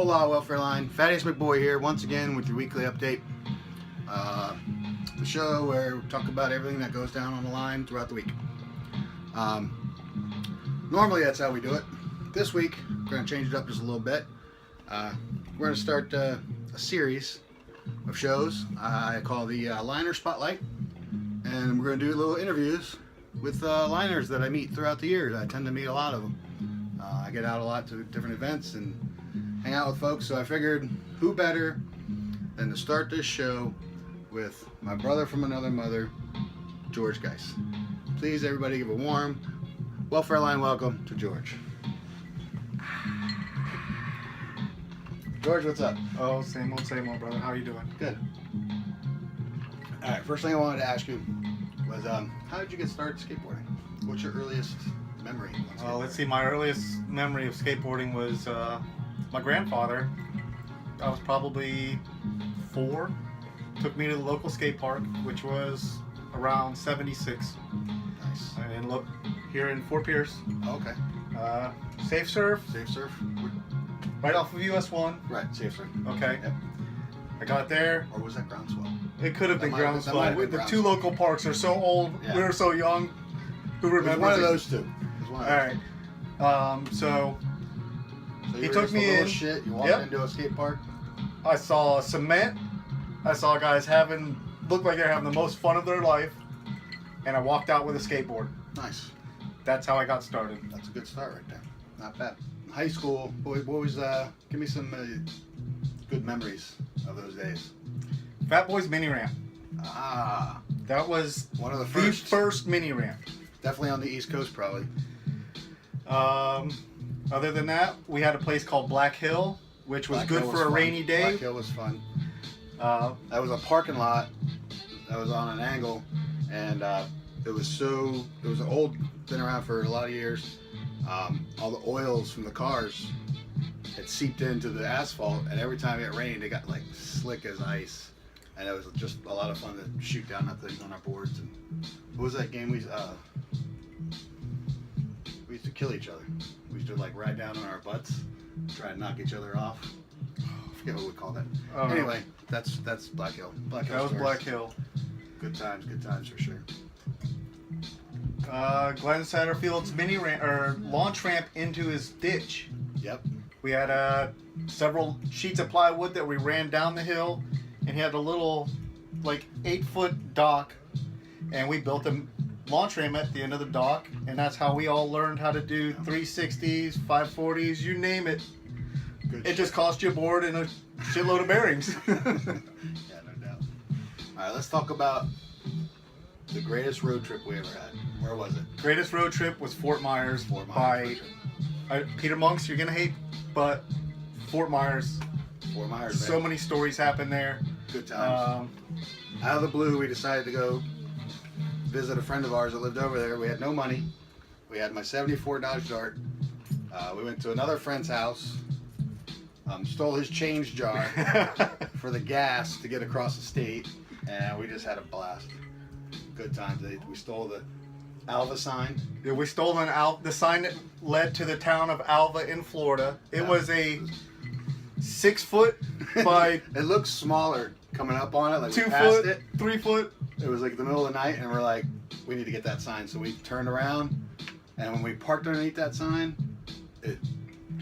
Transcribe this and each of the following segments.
Hola, Welfare Line. Fattiest McBoy here, once again with your weekly update. The show where we talk about everything that goes down on the line throughout the week. Normally that's how we do it. This week, we're going to change it up just a little bit. We're going to start a series of shows I call the Liner Spotlight. And we're going to do little interviews with liners that I meet throughout the years. I tend to meet a lot of them. I get out a lot to different events and hang out with folks, so I figured who better than to start this show with my brother from another mother, George Geis. Please, everybody, give a warm Welfare Line welcome to George. George, what's up? Oh, same old, brother. How you doing? Good. All right, first thing I wanted to ask you was, how did you get started skateboarding? What's your earliest memory on skateboarding? Let's see. My earliest memory of skateboarding was my grandfather. I was probably 4. Took me to the local skate park, which was around 76. Nice. And look, here in Fort Pierce. Okay. Safe Surf. Safe Surf? Right off of US 1. Right, Safe Surf. Okay. Yep. I got there. Or was that Groundswell? It could have been Groundswell. That might have been The Groundswell. 2 local parks are so old. Yeah. We were so young. Who It was remembers? one of it? those two. It was one of those. All right. So So he you were took just me a little in. shit. You walked Yep. into a skate park. I saw cement. I saw guys looked like they're having the most fun of their life, and I walked out with a skateboard. Nice. That's how I got started. That's a good start right there. Not bad. High school. What was? Give me some good memories of those days. Fat Boy's mini ramp. Ah, That was one of the the first. first mini ramp. Definitely on the East Coast, probably. Other than that, we had a place called Black Hill, which was Black good Hill for was a fun. rainy day. Black Hill was fun. That was a parking lot that was on an angle, and it was an old, been around for a lot of years. All the oils from the cars had seeped into the asphalt, and every time it rained, it got like slick as ice. And it was just a lot of fun to shoot down that thing on our boards. And what was that game we used to kill each other? We used to like ride down on our butts, try to knock each other off. I forget what we called that. Anyway, that's Black Hill. Black Hill. That was stories. Black Hill. Good times for sure. Glenn Satterfield's mini ramp or launch ramp into his ditch. Yep. We had several sheets of plywood that we ran down the hill, and he had a little, like 8-foot dock, and we built a launch ramp at the end of the dock, and that's how we all learned how to do 360s, 540s, you name it. Good. It just cost you a board and a shitload of bearings. Yeah, no doubt. All right, let's talk about the greatest road trip we ever had. Where was it? Greatest road trip was Fort Myers. Fort Myers. Peter Monks, you're gonna hate, but Fort Myers. Fort Myers. So many stories happen there. Good times. Out of the blue, we decided to go visit a friend of ours that lived over there. We had no money. We had my '74 Dodge Dart. We went to another friend's house. Stole his change jar for the gas to get across the state, and we just had a blast. Good times. We stole the Alva sign. Yeah, we stole the sign that led to the town of Alva in Florida. It was a 6-foot by It looked smaller coming up on it, like 2 we passed foot, it. 3 foot. It was like the middle of the night, and we're like, we need to get that sign. So we turned around, and when we parked underneath that sign, it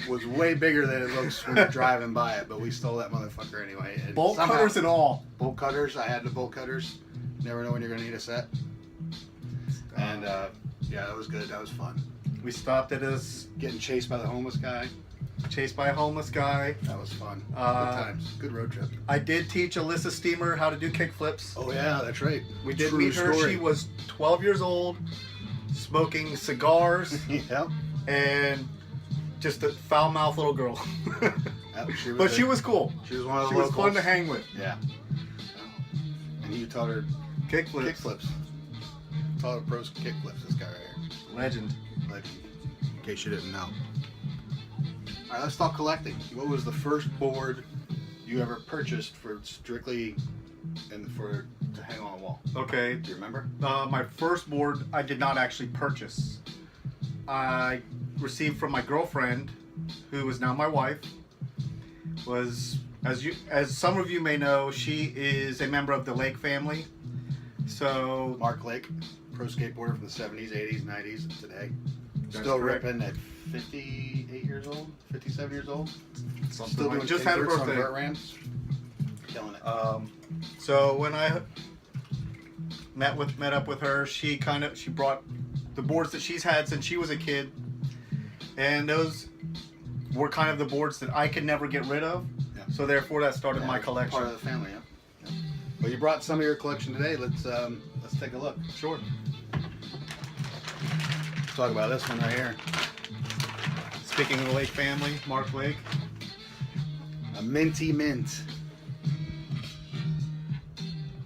was way bigger than it looks when you're driving by it. But we stole that motherfucker anyway. And Bolt somehow- cutters and all. Bolt cutters. I had the bolt cutters. Never know when you're gonna need a set. And yeah, that was good. That was fun. We stopped at his, Getting chased by the homeless guy. chased by a homeless guy. That was fun. Good Uh, times. Good road trip. I did teach Alyssa Steamer how to do kickflips. Oh yeah, that's right. We did True meet her. story. She was 12 years old, smoking cigars, Yep. and just a foul-mouthed little girl. But she was cool. She was one of the She was locals. fun to hang with. Yeah. And you taught her Kickflips. kickflips. Taught her pros kickflips. This guy right here. Legend. Legend. In case you didn't know. All right, let's talk collecting. What was the first board you ever purchased for strictly to hang on a wall? Okay. Do you remember? My first board I did not actually purchase. I received from my girlfriend, who is now my wife. was, as some of you may know, she is a member of the Lake family. So Mark Lake, pro skateboarder from the 70s, 80s, 90s, and today. That's Still correct. ripping at 58 years old, 57 years old. Something Still like- doing just had a kickflips on birthday. vert ramps. Killing it. So when I met up with her, she brought the boards that she's had since she was a kid, and those were kind of the boards that I could never get rid of. Yeah. So therefore, that started Yeah, my it's collection. Part of the family, yeah. Yeah. Well, you brought some of your collection today. Let's take a look. Sure. Talk about this one right here. Speaking of the Lake family, Mark Lake. A minty mint.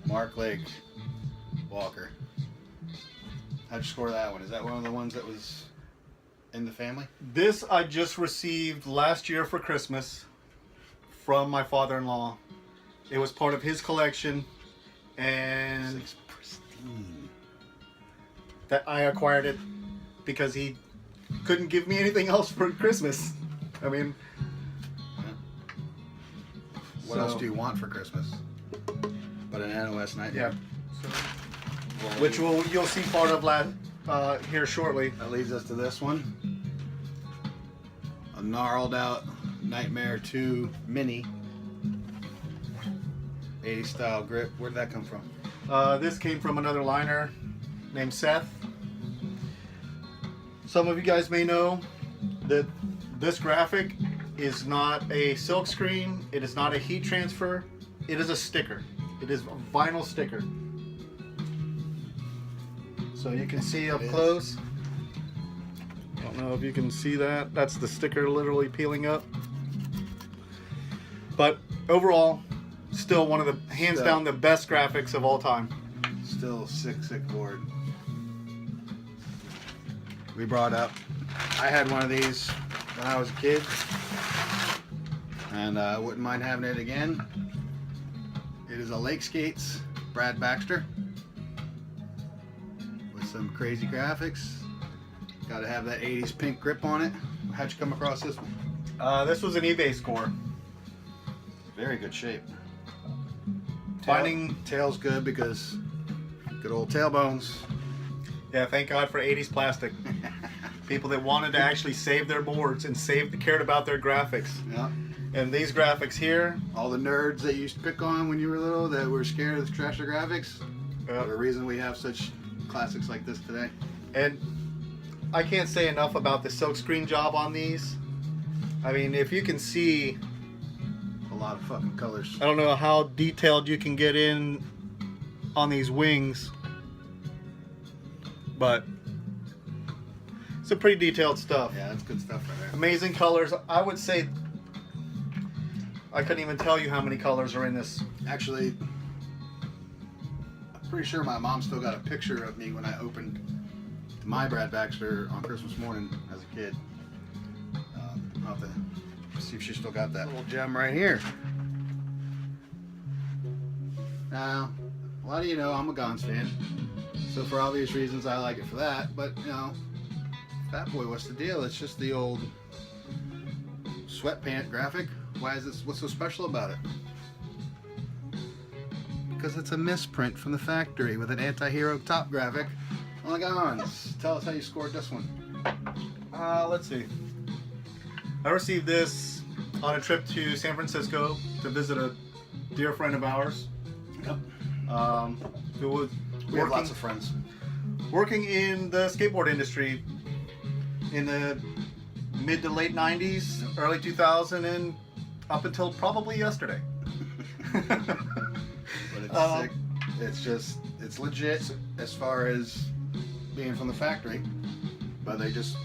Mark Lake Walker. How'd you score that one? Is that one of the ones that was in the family? This I just received last year for Christmas from my father-in-law. It was part of his collection, and It's pristine. that I acquired it because he couldn't give me anything else for Christmas. I mean, What So- else do you want for Christmas? But an NOS night. yeah. Which you'll see part of here shortly. That leads us to this one. A gnarled out Nightmare 2 Mini. 80s style grip. Where'd that come from? This came from another liner named Seth. Some of you guys may know that this graphic is not a silk screen. It is not a heat transfer. It is a sticker. It is a vinyl sticker. So you can see up It is. close. I don't know if you can see that. That's the sticker literally peeling up. But overall, still one of the hands Still. down the best graphics of all time. Still sick board. We brought up, I had one of these when I was a kid, and I wouldn't mind having it again. It is a Lake Skates Brad Baxter with some crazy graphics. Got to have that 80s pink grip on it. How'd you come across this one? This was an eBay score. Very good shape. Finding, Tail's good because good old tailbones. yeah, thank God for 80s plastic. People that wanted to actually save their boards and cared about their graphics. Yeah. And these graphics here, All the nerds that you used to pick on when you were little that were scared of the trash of graphics. uh, The reason we have such classics like this today. and I can't say enough about the silkscreen job on these. I mean, if you can see, A lot of fucking colors. I don't know how detailed you can get in on these wings, but it's a pretty detailed stuff. Yeah, that's good stuff right there. Amazing colors. I would say I couldn't even tell you how many colors are in this. Actually, I'm pretty sure my mom still got a picture of me when I opened my Brad Baxter on Christmas morning as a kid. I'll have to see if she still got that little gem right here. Now, a lot of you know I'm a Gons fan, so for obvious reasons I like it for that, but you know, Fat Boy, what's the deal? It's just the old sweatpant graphic. Why is this? What's so special about it? Because it's a misprint from the factory with an anti-hero top graphic on the Gons. Tell us how you scored this one. Let's see. I received this on a trip to San Francisco to visit a dear friend of ours. Yep. Who was We have lots of friends. working in the skateboard industry in the mid to late 90s, early 2000, and up until probably yesterday. But it's Um, sick. It's just, it's legit as far as being from the factory. But they just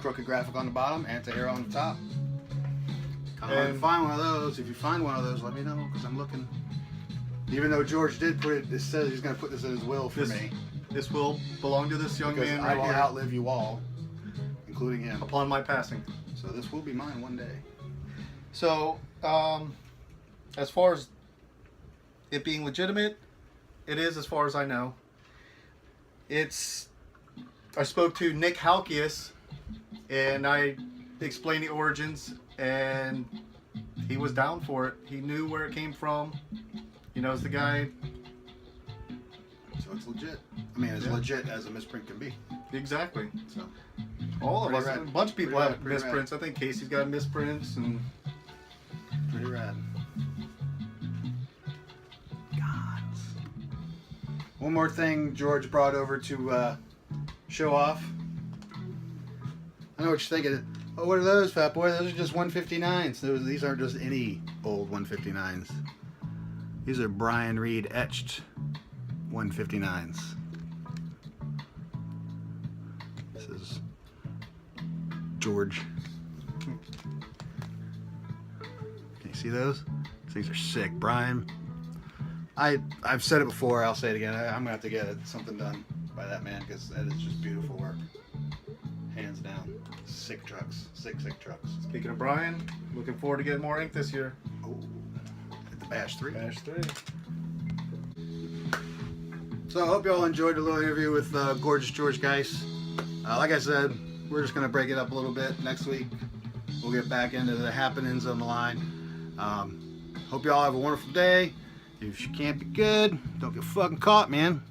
crooked graphic on the bottom, anti-hero on the top. Kind of hard to And- find one of those. If you find one of those, let me know because I'm looking. Even though George did put it, it says he's going to put this in his will for me. This will belong to this young Because man I right will here outlive you all, including him. upon my passing. So this will be mine one day. So, as far as it being legitimate, it is as far as I know. I spoke to Nick Halkias and I explained the origins, and he was down for it. He knew where it came from. He knows the guy. So it's legit. I mean, as legit as a misprint can be. Exactly. So All of us, rad. a bunch of people Pretty have rad, pretty misprints. I think Casey's got misprints, and pretty rad. God. One more thing George brought over to show off. I know what you're thinking. Oh, what are those, fat boy? Those are just 159s. These aren't just any old 159s. These are Brian Reed etched 159s. This is George. Can you see those? These things are sick. Brian, I've said it before, I'll say it again. I'm gonna have to get something done by that man, because that is just beautiful work. Hands down. Sick trucks. Sick trucks. speaking of Brian, looking forward to getting more ink this year. Oh, at the Bash 3. Bash 3. So I hope you all enjoyed the little interview with Gorgeous George Geis. Like I said, we're just going to break it up a little bit. Next week, we'll get back into the happenings on the line. Hope you all have a wonderful day. If you can't be good, don't get fucking caught, man.